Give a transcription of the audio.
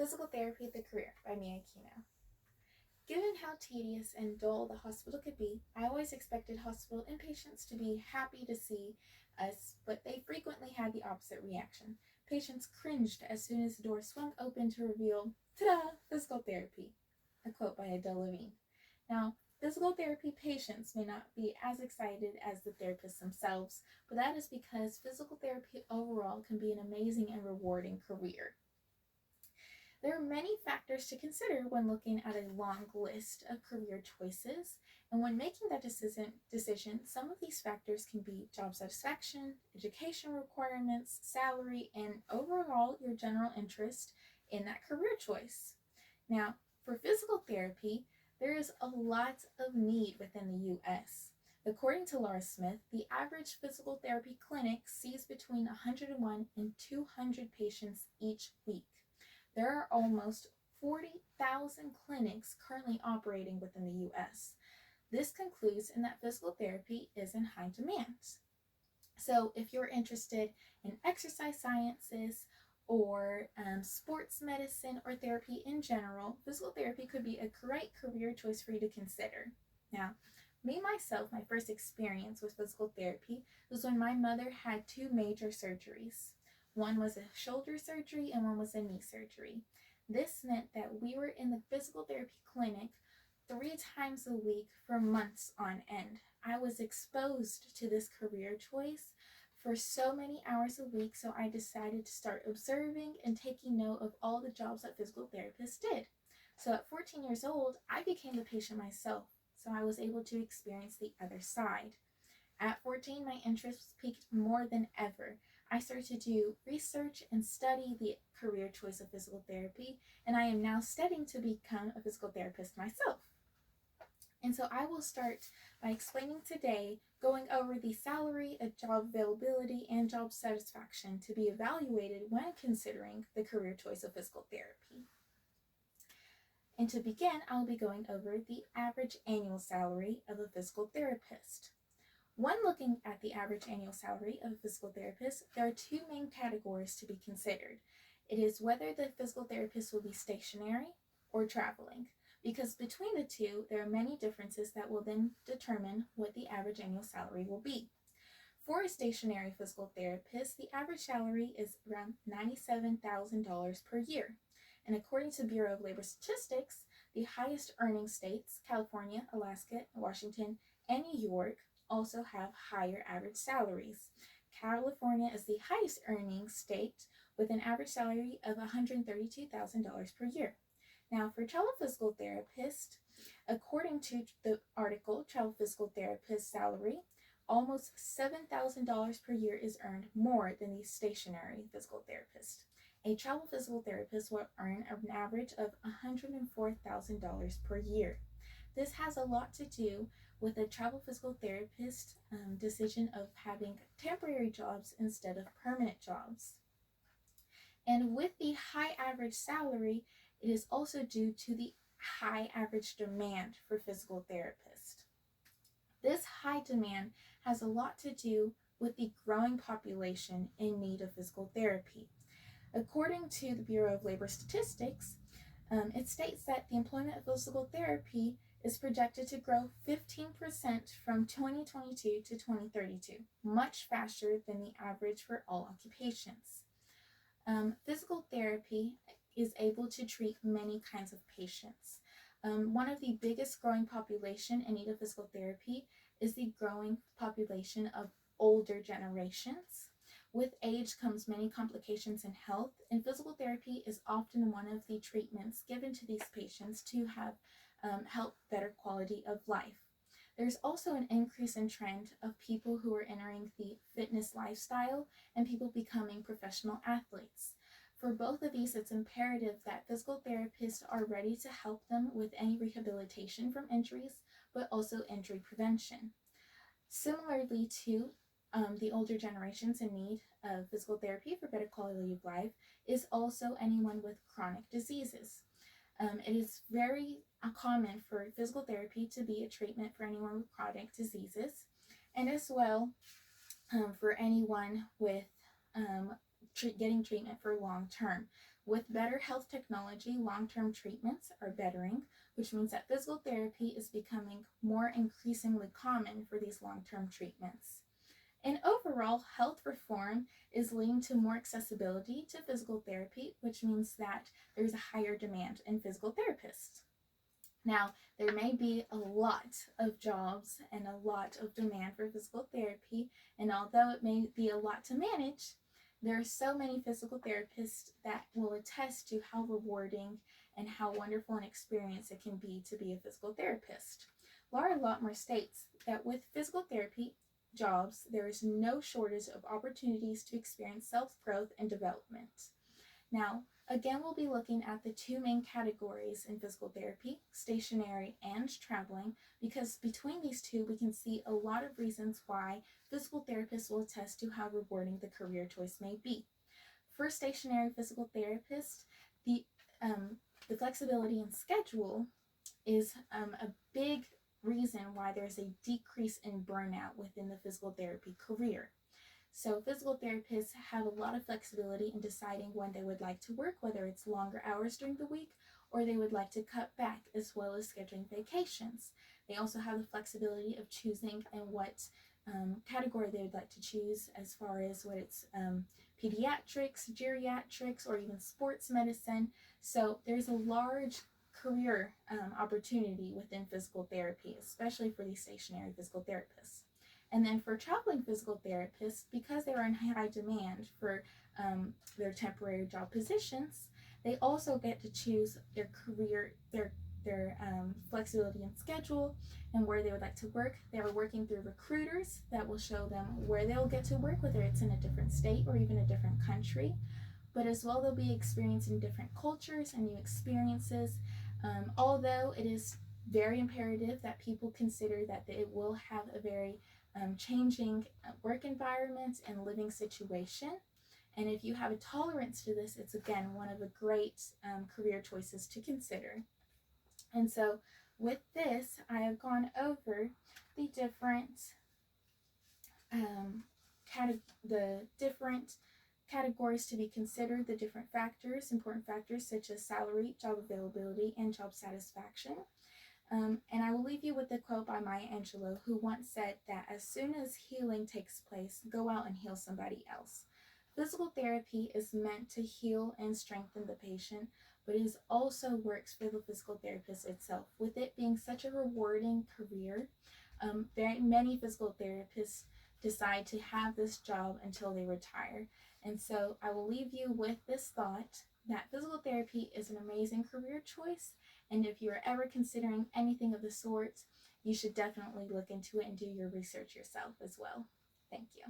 Physical Therapy, the Career by Mia Kino. Given how tedious and dull the hospital could be, I always expected hospital inpatients to be happy to see us, but they frequently had the opposite reaction. Patients cringed as soon as the door swung open to reveal, ta-da, physical therapy. A quote by Adele Levine. Now, physical therapy patients may not be as excited as the therapists themselves, but that is because physical therapy overall can be an amazing and rewarding career. There are many factors to consider when looking at a long list of career choices, and when making that decision, some of these factors can be job satisfaction, education requirements, salary, and overall your general interest in that career choice. Now, for physical therapy, there is a lot of need within the U.S. According to Laura Smith, the average physical therapy clinic sees between 101 and 200 patients each week. There are almost 40,000 clinics currently operating within the U.S. This concludes in that physical therapy is in high demand. So if you're interested in exercise sciences or sports medicine or therapy in general, physical therapy could be a great career choice for you to consider. Now, myself, my first experience with physical therapy was when my mother had two major surgeries. One was a shoulder surgery and one was a knee surgery. This meant that we were in the physical therapy clinic 3 times a week for months on end. I was exposed to this career choice for so many hours a week, so I decided to start observing and taking note of all the jobs that physical therapists did. So at 14 years old, I became the patient myself, so I was able to experience the other side. At 14, my interest peaked more than ever. I started to do research and study the career choice of physical therapy, and I am now studying to become a physical therapist myself. And so I will start by explaining today, going over the salary, job availability, and job satisfaction to be evaluated when considering the career choice of physical therapy. And to begin, I'll be going over the average annual salary of a physical therapist. When looking at the average annual salary of a physical therapist, there are two main categories to be considered. It is whether the physical therapist will be stationary or traveling, because between the two, there are many differences that will then determine what the average annual salary will be. For a stationary physical therapist, the average salary is around $97,000 per year. And according to Bureau of Labor Statistics, the highest earning states, California, Alaska, Washington, and New York, also have higher average salaries. California is the highest earning state with an average salary of $132,000 per year. Now, for child physical therapist, according to the article Child Physical Therapist Salary, almost $7,000 per year is earned more than the stationary physical therapist. A travel physical therapist will earn an average of $104,000 per year. This has a lot to do with a travel physical therapist decision of having temporary jobs instead of permanent jobs. And with the high average salary, it is also due to the high average demand for physical therapists. This high demand has a lot to do with the growing population in need of physical therapy. According to the Bureau of Labor Statistics, it states that the employment of physical therapy is projected to grow 15% from 2022 to 2032, much faster than the average for all occupations. Physical therapy is able to treat many kinds of patients. One of the biggest growing population in need of physical therapy is the growing population of older generations. With age comes many complications in health, and physical therapy is often one of the treatments given to these patients to have help better quality of life. There's also an increase in trend of people who are entering the fitness lifestyle and people becoming professional athletes. For both of these, it's imperative that physical therapists are ready to help them with any rehabilitation from injuries, but also injury prevention. Similarly to the older generations in need of physical therapy for better quality of life is also anyone with chronic diseases. It is very common for physical therapy to be a treatment for anyone with chronic diseases, and as well for anyone with getting treatment for long term. With better health technology, long-term treatments are bettering, which means that physical therapy is becoming more increasingly common for these long-term treatments. And overall, health reform is leading to more accessibility to physical therapy, which means that there's a higher demand in physical therapists. Now, there may be a lot of jobs and a lot of demand for physical therapy, and although it may be a lot to manage, there are so many physical therapists that will attest to how rewarding and how wonderful an experience it can be to be a physical therapist. Laura Lotmer states that with physical therapy jobs, there is no shortage of opportunities to experience self-growth and development. Now, again, we'll be looking at the two main categories in physical therapy, stationary and traveling, because between these two, we can see a lot of reasons why physical therapists will attest to how rewarding the career choice may be. For stationary physical therapists, the, the flexibility in schedule is a big reason why there's a decrease in burnout within the physical therapy career. So physical therapists have a lot of flexibility in deciding when they would like to work, whether it's longer hours during the week or they would like to cut back, as well as scheduling vacations. They also have the flexibility of choosing and what category they would like to choose, as far as what it's pediatrics, geriatrics, or even sports medicine. So there's a large career opportunity within physical therapy, especially for these stationary physical therapists. And then for traveling physical therapists, because they are in high demand for their temporary job positions, they also get to choose their career, their flexibility in schedule and where they would like to work. They are working through recruiters that will show them where they'll get to work, whether it's in a different state or even a different country. But as well, they'll be experiencing different cultures and new experiences. Although it is very imperative that people consider that it will have a very changing work environment and living situation. And if you have a tolerance to this, it's again one of the great career choices to consider. And so with this, I have gone over the different categories to be considered, the different factors, important factors such as salary, job availability, and job satisfaction. And I will leave you with a quote by Maya Angelou, who once said that as soon as healing takes place, go out and heal somebody else. Physical therapy is meant to heal and strengthen the patient, but it also works for the physical therapist itself. With it being such a rewarding career, very many physical therapists decide to have this job until they retire. And so I will leave you with this thought that physical therapy is an amazing career choice. And if you're ever considering anything of the sort, you should definitely look into it and do your research yourself as well. Thank you.